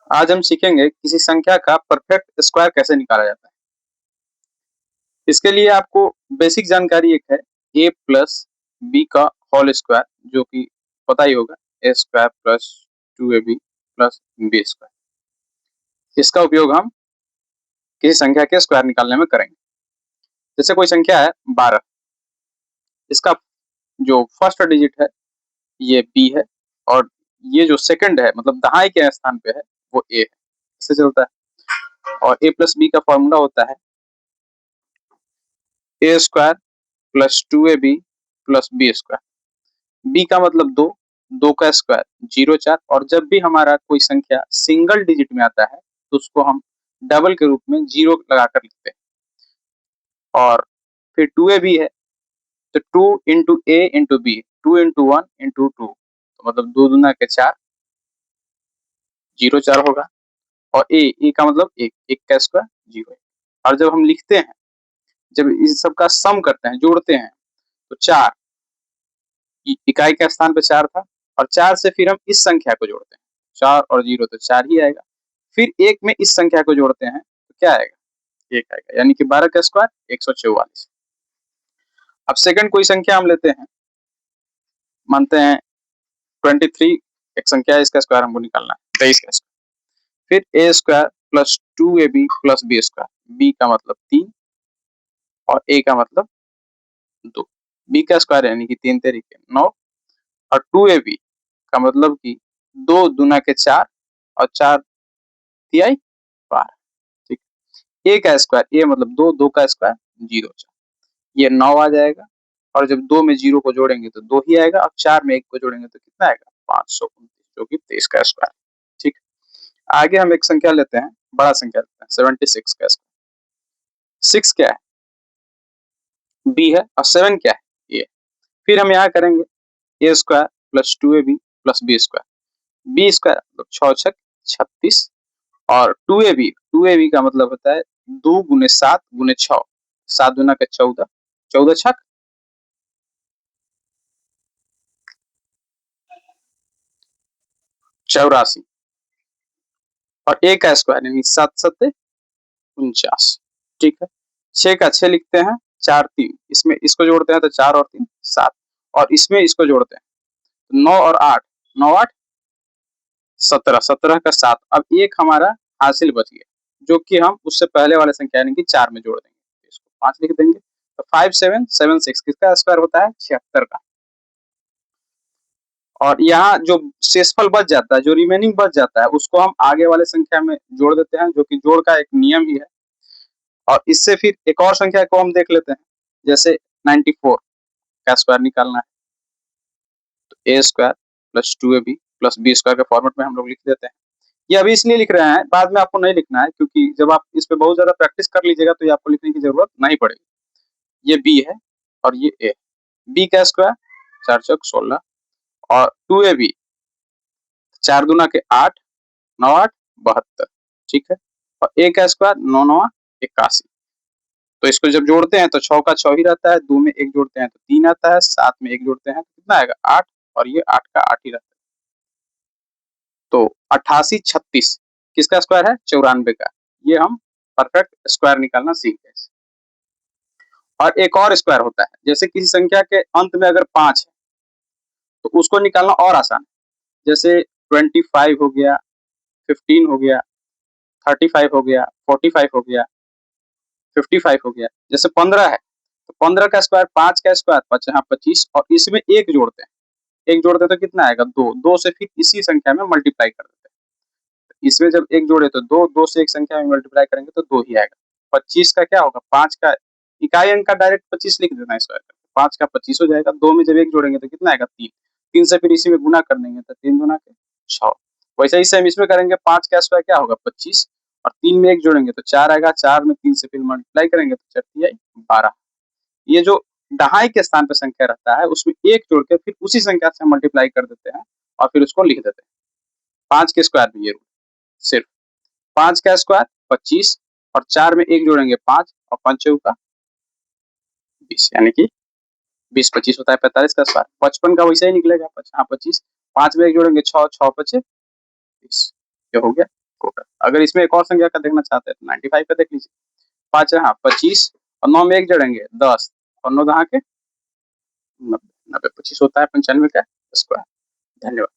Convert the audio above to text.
आज हम सीखेंगे किसी संख्या का परफेक्ट स्क्वायर कैसे निकाला जाता है। इसके लिए आपको बेसिक जानकारी एक है a प्लस बी का होल स्क्वायर, जो कि पता ही होगा, a square plus 2ab plus b square. इसका उपयोग हम किसी संख्या के स्क्वायर निकालने में करेंगे। जैसे कोई संख्या है 12, इसका जो फर्स्ट डिजिट है ये b है और ये जो सेकंड है मतलब दहाई के स्थान पे है वो a है। इससे चलता है। और a प्लस बी का फॉर्मूला होता है a square plus 2ab plus b square. B का मतलब दो, दो का स्क्वायर 0 4, और जब भी हमारा कोई संख्या सिंगल डिजिट में आता है तो उसको हम डबल के रूप में 0 लगाकर लिखते हैं। और फिर 2ab है तो 2 इंटू ए इंटू बी, 2 इंटू 1 इंटू 2, तो मतलब 2 दूना के 4, 0 4 होगा। और ए का मतलब एक, एक का स्क्वायर 0। और जब हम लिखते हैं, जब इस सब का सम करते हैं, जोड़ते हैं, तो 4 इकाई के स्थान पे 4 था, और 4 से फिर हम इस संख्या को जोड़ते हैं, 4 और 0 तो 4 ही आएगा। फिर 1 में इस संख्या को जोड़ते हैं तो क्या आएगा, 1 आएगा, यानी कि 12 का स्क्वायर 144। अब सेकंड कोई संख्या हम लेते हैं, मानते हैं 23 एक संख्या है, इसका स्क्वायर हमको निकालना है, 23 का स्क्वायर। फिर a square plus 2ab plus b square. B का मतलब 3 और ए का मतलब 2। बी का स्क्वायर यानी कि 3 तरीके 9, और 2ab का मतलब कि 2 दूना के 4 और 4 तिहाई 12। ठीक। ए का स्क्वायर, ए मतलब 2, 2 का स्क्वायर 0 4, ये 9 आ जाएगा। और जब 2 में 0 को जोड़ेंगे तो 2 ही आएगा, और 4 में 1 को जोड़ेंगे तो कितना आएगा, 529, जो कि 23 का स्क्वायर। ठीक। आगे हम एक संख्या लेते हैं, बड़ा संख्या लेते हैं 76 का स्क्वायर। 6 क्या है, बी है, और 7 क्या है, ए। फिर हम यहाँ करेंगे a square plus 2ab plus b square. B square मतलब 6 छक 36, और 2ab का मतलब होता है 2 गुने 7 गुने 6, 7 दूना का 14, 14 छक 84, और ए का स्क्वायर यानी 7 7 49। ठीक है। 6 का 6 लिखते हैं, 4 3, इसमें इसको जोड़ते हैं तो 4 और 3 7, और इसमें इसको जोड़ते हैं तो 9 और 8, 9 8 17, 17 का 7। अब एक हमारा हासिल बच गया, जो कि हम उससे पहले वाले संख्या यानी कि 4 में जोड़ देंगे, इसको 5 लिख देंगे। तो 5776 किसका स्क्वायर होता है, 76 का। और यहाँ जो शेषफल बच जाता है, जो रिमेनिंग बच जाता है, उसको हम आगे वाले संख्या में जोड़ देते हैं, जो कि जोड़ का एक नियम ही है। और इससे फिर एक और संख्या को हम देख लेते हैं, जैसे 94 का स्क्वायर निकालना है, तो a square plus 2ab plus b square के फॉर्मेट में हम लोग लिख देते हैं। ये अभी इसलिए लिख रहे हैं, बाद में आपको नहीं लिखना है, क्योंकि जब आप इस पे बहुत ज्यादा प्रैक्टिस कर लीजिएगा तो ये आपको लिखने की जरूरत नहीं पड़ेगी। ये बी है और ये ए। बी का स्क्वायर 4 चौक 16, और 2ab 4 दूना के 8, 9 8 72। ठीक है। और ए का स्क्वायर 9 9 81। तो इसको जब जोड़ते हैं तो 6 का 6 ही रहता है, 2 में 1 जोड़ते हैं तो 3 आता है, 7 में 1 जोड़ते हैं तो कितना आएगा, 8, और ये 8 का 8 ही रहता है। तो 88 36 किसका स्क्वायर है, 94 का। ये हम परफेक्ट स्क्वायर निकालना सीख गए। और एक और स्क्वायर होता है, जैसे किसी संख्या के अंत में अगर 5 है तो उसको निकालना और आसान है। जैसे 25 हो गया, 15 हो गया, 35 हो गया, 45 हो गया, 55 हो गया। जैसे 15 है तो 15 का स्क्वायर 5 का स्क्वायर 5 यहाँ 25, और इसमें एक जोड़ते हैं, एक जोड़ते हैं तो कितना आएगा, 2, 2 से फिर इसी संख्या में मल्टीप्लाई कर देते हैं। इसमें जब एक जोड़े तो 2, 2 से एक संख्या में मल्टीप्लाई करेंगे तो 2 ही आएगा। 25 का क्या होगा, 5 का इकाई अंक का डायरेक्ट 25 लिख देना स्क्वायर करके, 5 का 25 हो जाएगा। 2 में जब एक जोड़ेंगे तो कितना आएगा, 3, 3 से फिर इसी में गुना कर देंगे तो 3 गुना के 6। वैसे ही सेम इसमें करेंगे, 5 का स्क्वायर क्या होगा 25, और 3 में एक जोड़ेंगे तो 4 आएगा, 4 में 3 से फिर मल्टीप्लाई करेंगे तो 4 12। ये जो दहाई के स्थान पर संख्या रहता है उसमें एक जोड़ के फिर उसी संख्या से मल्टीप्लाई कर देते हैं और फिर उसको लिख देते हैं। 5 के स्क्वायर में ये रूल, सिर्फ 5 का स्क्वायर 25, और 4 में एक जोड़ेंगे 5, और 5 चौका 20, यानी कि 20 25 होता है 45 का स्क्वायर। 55 का वैसे ही निकलेगा, 25, 5 में एक जोड़ेंगे 6, 6 5 20, ये हो गया। अगर इसमें एक और संख्या का देखना चाहते हैं तो 95 का देख लीजिए। 5 यहाँ 25 और 9 में 1 जोड़ेंगे 10 और 9 दहाँ के 90, 90 25 होता है 95 का स्क्वायर। धन्यवाद।